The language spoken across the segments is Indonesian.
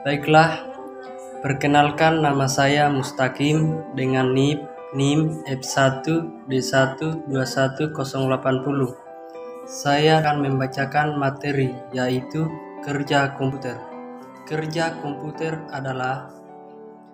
Baiklah, perkenalkan nama saya Mustaqim dengan NIM F1D1210810. Saya akan membacakan materi yaitu kerja komputer. Kerja komputer adalah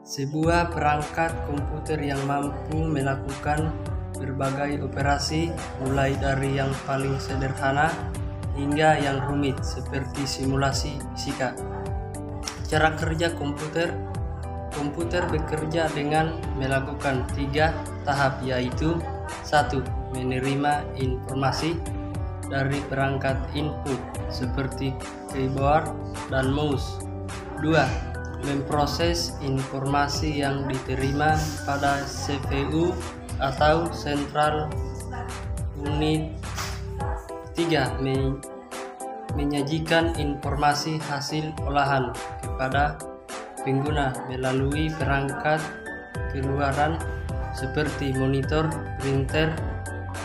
sebuah perangkat komputer yang mampu melakukan berbagai operasi mulai dari yang paling sederhana hingga yang rumit seperti simulasi fisika. Cara kerja komputer bekerja dengan melakukan 3 tahap yaitu 1. Menerima informasi dari perangkat input seperti keyboard dan mouse. 2. Memproses informasi yang diterima pada CPU atau Central Unit. 3. Menyajikan informasi hasil olahan kepada pengguna melalui perangkat keluaran seperti monitor, printer,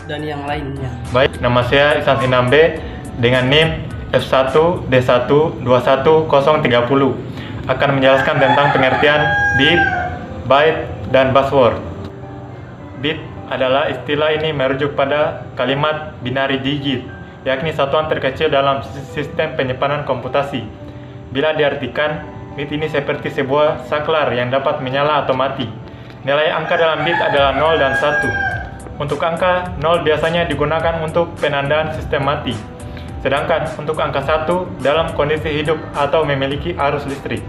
dan yang lainnya. Baik, nama saya Ihsan Sinambe dengan NIM F1D1211030 akan menjelaskan tentang pengertian bit, byte, dan password. Bit adalah istilah ini merujuk pada kalimat binary digit, yakni satuan terkecil dalam sistem penyimpanan komputasi. Bila diartikan, bit ini seperti sebuah saklar yang dapat menyala atau mati. Nilai angka dalam bit adalah 0 dan 1. Untuk angka 0 biasanya digunakan untuk penandaan sistem mati, sedangkan untuk angka 1 dalam kondisi hidup atau memiliki arus listrik.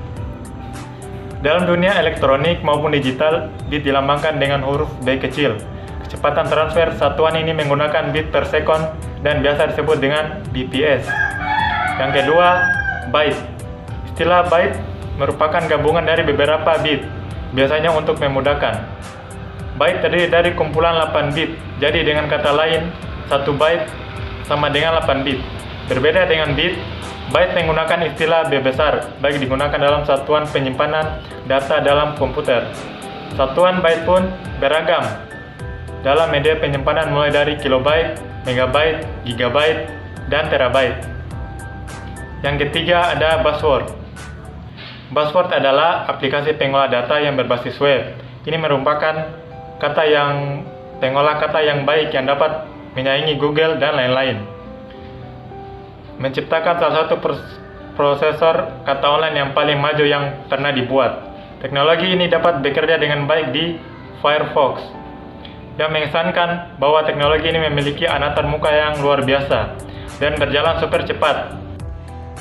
Dalam dunia elektronik maupun digital, bit dilambangkan dengan huruf B kecil. Kecepatan transfer satuan ini menggunakan bit per sekon dan biasa disebut dengan bps. Yang kedua, byte. Istilah byte merupakan gabungan dari beberapa bit, biasanya untuk memudahkan. Byte terdiri dari kumpulan 8 bit, jadi dengan kata lain, 1 byte sama dengan 8 bit. Berbeda dengan bit, byte menggunakan istilah B besar, baik digunakan dalam satuan penyimpanan data dalam komputer. Satuan byte pun beragam dalam media penyimpanan mulai dari kilobyte, megabyte, gigabyte, dan terabyte. Yang ketiga ada password. Password adalah aplikasi pengolah data yang berbasis web. Ini merupakan pengolah kata yang baik yang dapat menyaingi Google dan lain-lain. Menciptakan salah satu prosesor kata online yang paling maju yang pernah dibuat. Teknologi ini dapat bekerja dengan baik di Firefox. Yang mengesankan bahwa teknologi ini memiliki anatan muka yang luar biasa dan berjalan super cepat.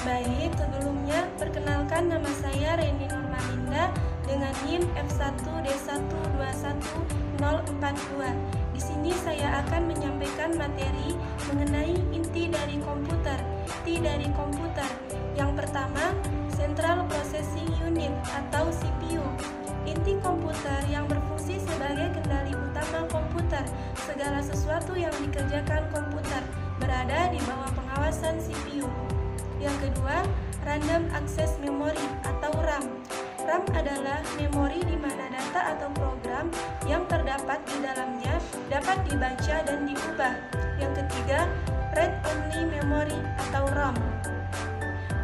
Baik, sebelumnya perkenalkan nama saya Reni Nurmalinda dengan NIM F1D1211042. Di sini saya akan menyampaikan materi mengenai inti dari komputer. Inti dari komputer. Yang pertama, Central Processing Unit atau CPU. Inti komputer yang berfungsi sebagai kendali utama komputer. Segala sesuatu yang dikerjakan komputer berada di bawah pengawasan CPU. Yang kedua, Random Access Memory atau RAM. RAM adalah memori di mana data atau program yang terdapat di dalamnya dapat dibaca dan diubah. Yang ketiga, Read Only Memory atau ROM.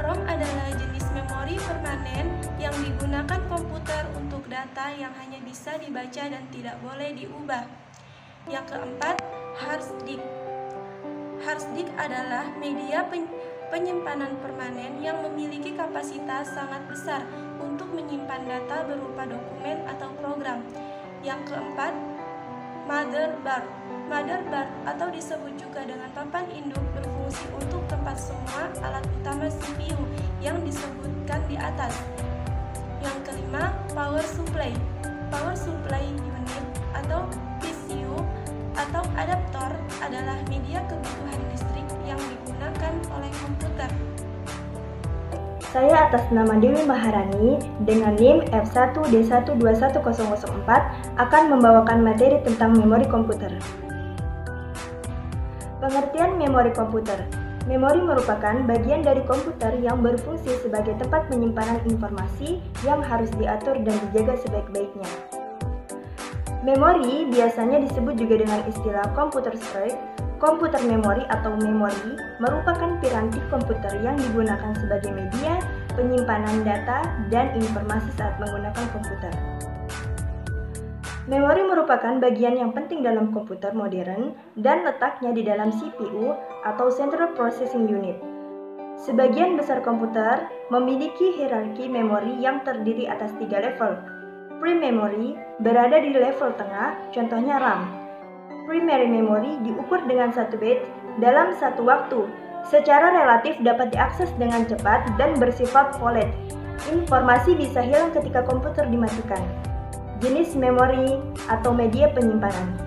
ROM adalah jenis memori permanen yang digunakan komputer untuk data yang hanya bisa dibaca dan tidak boleh diubah. Yang keempat, hard disk. Hard disk adalah media penyimpanan permanen yang memiliki kapasitas sangat besar untuk menyimpan data berupa dokumen atau program. Yang keempat, motherboard. Motherboard atau disebut juga dengan papan induk berfungsi untuk tempat semua alat utama CPU yang disebutkan di atas. Yang kelima, power supply. Power supply unit atau PCU atau adaptor adalah media kebutuhan listrik yang digunakan oleh komputer. Saya atas nama Dewi Maharani dengan NIM F1D1211004 akan membawakan materi tentang memori komputer. Pengertian memori komputer. Memori merupakan bagian dari komputer yang berfungsi sebagai tempat penyimpanan informasi yang harus diatur dan dijaga sebaik-baiknya. Memori biasanya disebut juga dengan istilah computer storage. Komputer memori atau memori merupakan piranti komputer yang digunakan sebagai media penyimpanan data, dan informasi saat menggunakan komputer. Memori merupakan bagian yang penting dalam komputer modern dan letaknya di dalam CPU atau Central Processing Unit. Sebagian besar komputer memiliki hierarki memori yang terdiri atas 3 level. Pre-memory berada di level tengah, contohnya RAM. Primary memory diukur dengan 1 bit dalam satu waktu. Secara relatif dapat diakses dengan cepat dan bersifat volatile. Informasi bisa hilang ketika komputer dimatikan. Jenis memori atau media penyimpanan.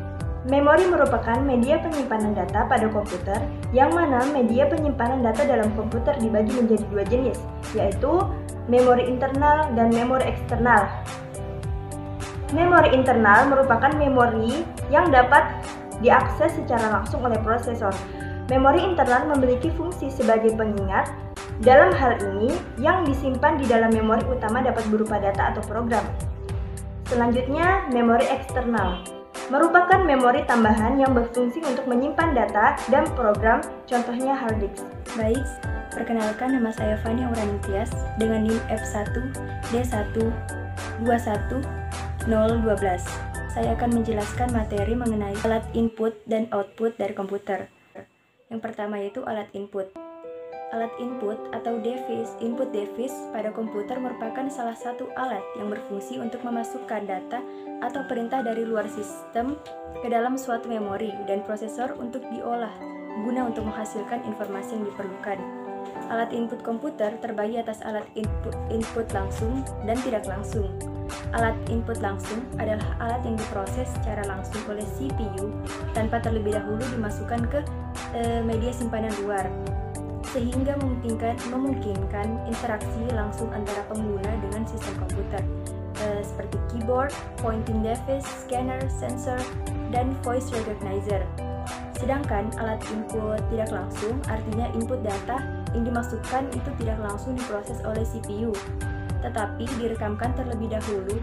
Memori merupakan media penyimpanan data pada komputer, yang mana media penyimpanan data dalam komputer dibagi menjadi 2 jenis, yaitu memori internal dan memori eksternal. Memori internal merupakan memori yang dapat diakses secara langsung oleh prosesor. Memori internal memiliki fungsi sebagai pengingat. Dalam hal ini, yang disimpan di dalam memori utama dapat berupa data atau program. Selanjutnya, memori eksternal merupakan memori tambahan yang berfungsi untuk menyimpan data dan program, contohnya hard disk. Baik, perkenalkan, nama saya Fani Auranitias dengan NIM F1D1210012. Saya akan menjelaskan materi mengenai alat input dan output dari komputer. Yang pertama yaitu alat input. Alat input atau input device pada komputer merupakan salah satu alat yang berfungsi untuk memasukkan data atau perintah dari luar sistem ke dalam suatu memori dan prosesor untuk diolah guna untuk menghasilkan informasi yang diperlukan. Alat input komputer terbagi atas alat input langsung dan tidak langsung. Alat input langsung adalah alat yang diproses secara langsung oleh CPU tanpa terlebih dahulu dimasukkan ke media simpanan luar, sehingga memungkinkan interaksi langsung antara pengguna dengan sistem komputer, seperti keyboard, pointing device, scanner, sensor, dan voice recognizer. Sedangkan alat input tidak langsung artinya input data yang dimasukkan itu tidak langsung diproses oleh CPU, tetapi direkamkan terlebih dahulu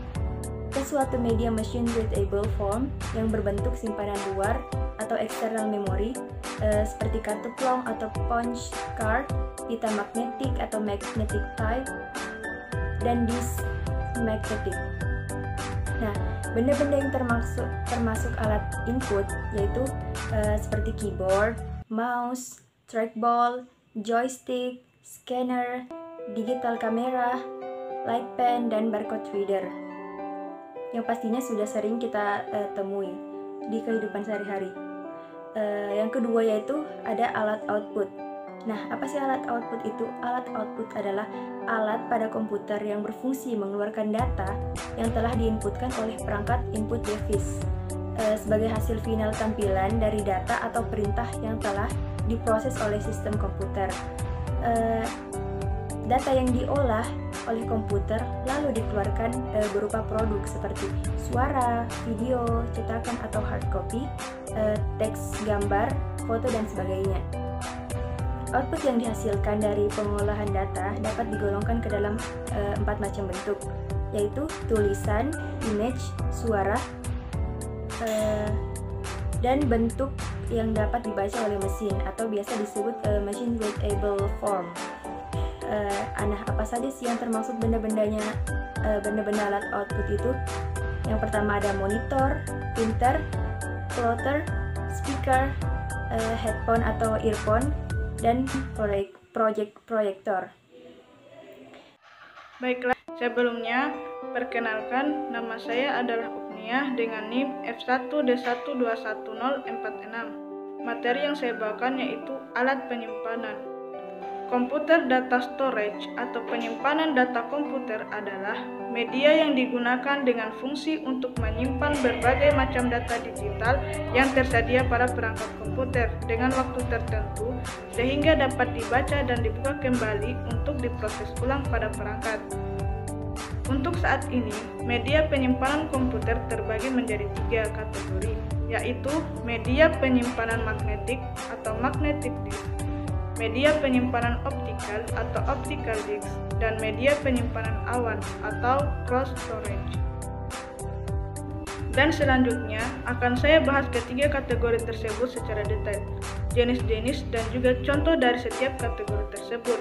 ke suatu media machine readable form yang berbentuk simpanan luar atau external memory, seperti kartu plong atau punch card, pita magnetik atau magnetic tape, dan disk magnetic. Nah, benda-benda yang termasuk alat input yaitu seperti keyboard, mouse, trackball, joystick, scanner, digital camera, light pen, dan barcode reader, yang pastinya sudah sering kita temui di kehidupan sehari-hari. Yang kedua yaitu ada alat output. Nah, apa sih alat output itu? Alat output adalah alat pada komputer yang berfungsi mengeluarkan data yang telah diinputkan oleh perangkat input device sebagai hasil final tampilan dari data atau perintah yang telah diproses oleh sistem komputer. Data yang diolah oleh komputer lalu dikeluarkan berupa produk seperti suara, video, cetakan atau hard copy, teks, gambar, foto, dan sebagainya. Output yang dihasilkan dari pengolahan data dapat digolongkan ke dalam 4 macam bentuk, yaitu tulisan, image, suara, dan bentuk yang dapat dibaca oleh mesin atau biasa disebut machine readable form. Apa saja sih yang termasuk benda-benda alat output itu? Yang pertama ada monitor, printer, plotter, speaker, headphone atau earphone, dan proyektor. Baiklah, sebelumnya perkenalkan, nama saya adalah Ugniah dengan NIM F1D1210046. Materi yang saya bawakan yaitu alat penyimpanan. Komputer data storage atau penyimpanan data komputer adalah media yang digunakan dengan fungsi untuk menyimpan berbagai macam data digital yang tersedia pada perangkat komputer dengan waktu tertentu sehingga dapat dibaca dan dibuka kembali untuk diproses ulang pada perangkat. Untuk saat ini, media penyimpanan komputer terbagi menjadi 3 kategori, yaitu media penyimpanan magnetik atau magnetic disk, media penyimpanan optikal atau optical disk, dan media penyimpanan awan atau cloud storage. Dan selanjutnya akan saya bahas ketiga kategori tersebut secara detail, jenis-jenis dan juga contoh dari setiap kategori tersebut.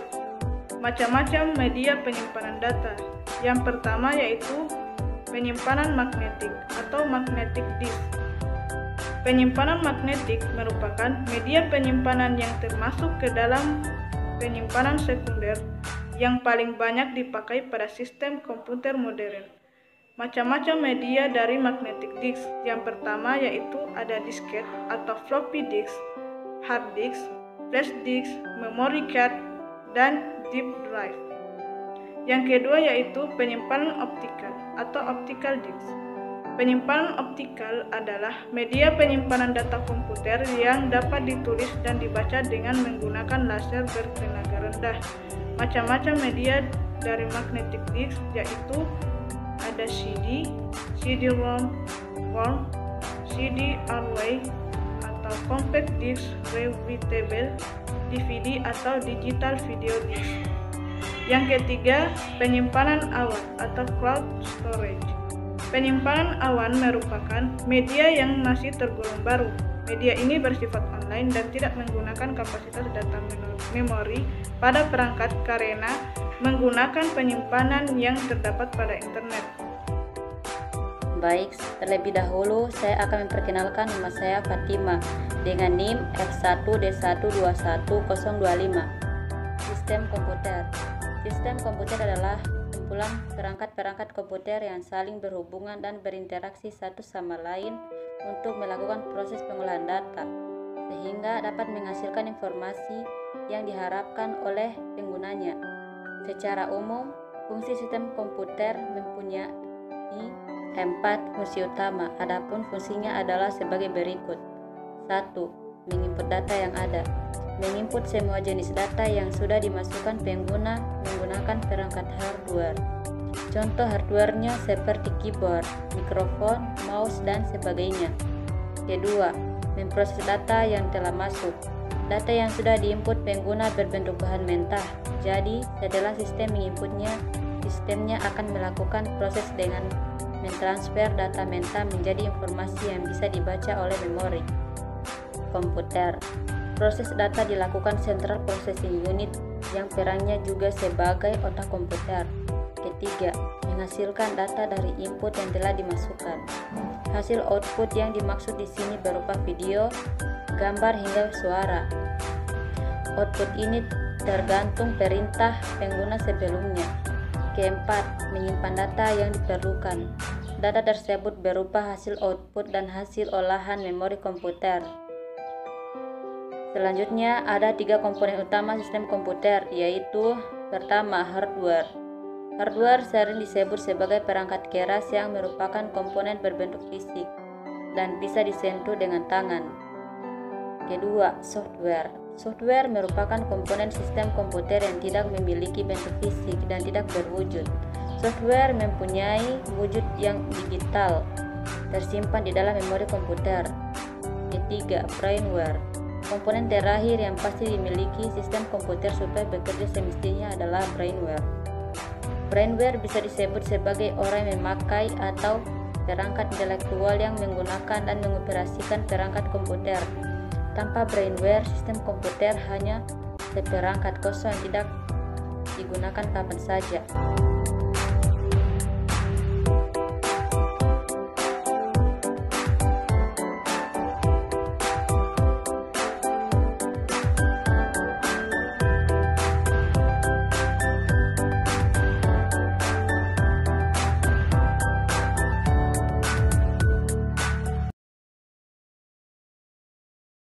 Macam-macam media penyimpanan data. Yang pertama yaitu penyimpanan magnetik atau magnetic disk. Penyimpanan magnetik merupakan media penyimpanan yang termasuk ke dalam penyimpanan sekunder yang paling banyak dipakai pada sistem komputer modern. Macam-macam media dari magnetic disk. Yang pertama yaitu ada disket atau floppy disk, hard disk, flash disk, memory card, dan deep drive. Yang kedua yaitu penyimpanan optikal atau optical disk. Penyimpanan optikal adalah media penyimpanan data komputer yang dapat ditulis dan dibaca dengan menggunakan laser bertenaga rendah. Macam-macam media dari magnetic disk yaitu ada CD, CD-ROM, CD-array atau compact disc rewritable, DVD atau digital video disc. Yang ketiga, penyimpanan awan atau cloud storage. Penyimpanan awan merupakan media yang masih tergolong baru. Media ini bersifat online dan tidak menggunakan kapasitas data memori pada perangkat karena menggunakan penyimpanan yang terdapat pada internet. Baik, terlebih dahulu saya akan memperkenalkan nama saya Fatima dengan NIM F1D121025. Sistem komputer. Sistem komputer adalah kumpulan perangkat-perangkat komputer yang saling berhubungan dan berinteraksi satu sama lain untuk melakukan proses pengolahan data, sehingga dapat menghasilkan informasi yang diharapkan oleh penggunanya. Secara umum, fungsi sistem komputer mempunyai 4 fungsi utama, adapun fungsinya adalah sebagai berikut. 1. Menginput data yang ada. Menginput semua jenis data yang sudah dimasukkan pengguna menggunakan perangkat hardware. Contoh hardwarenya seperti keyboard, mikrofon, mouse, dan sebagainya. Kedua, memproses data yang telah masuk. Data yang sudah diinput pengguna berbentuk bahan mentah. Jadi, setelah sistem menginputnya, sistemnya akan melakukan proses dengan mentransfer data mentah menjadi informasi yang bisa dibaca oleh memori komputer. Proses data dilakukan Central Processing Unit yang perannya juga sebagai otak komputer. Ketiga, menghasilkan data dari input yang telah dimasukkan. Hasil output yang dimaksud di sini berupa video, gambar hingga suara. Output ini tergantung perintah pengguna sebelumnya. Keempat, menyimpan data yang diperlukan. Data tersebut berupa hasil output dan hasil olahan memori komputer. Selanjutnya ada 3 komponen utama sistem komputer, yaitu pertama, hardware. Hardware sering disebut sebagai perangkat keras yang merupakan komponen berbentuk fisik dan bisa disentuh dengan tangan. Kedua, software. Software merupakan komponen sistem komputer yang tidak memiliki bentuk fisik dan tidak berwujud. Software mempunyai wujud yang digital, tersimpan di dalam memori komputer. Ketiga, brainware. Komponen terakhir yang pasti dimiliki sistem komputer supaya bekerja semestinya adalah brainware. Brainware bisa disebut sebagai orang yang memakai atau perangkat intelektual yang menggunakan dan mengoperasikan perangkat komputer. Tanpa brainware, sistem komputer hanya seperangkat kosong yang tidak digunakan kapan saja.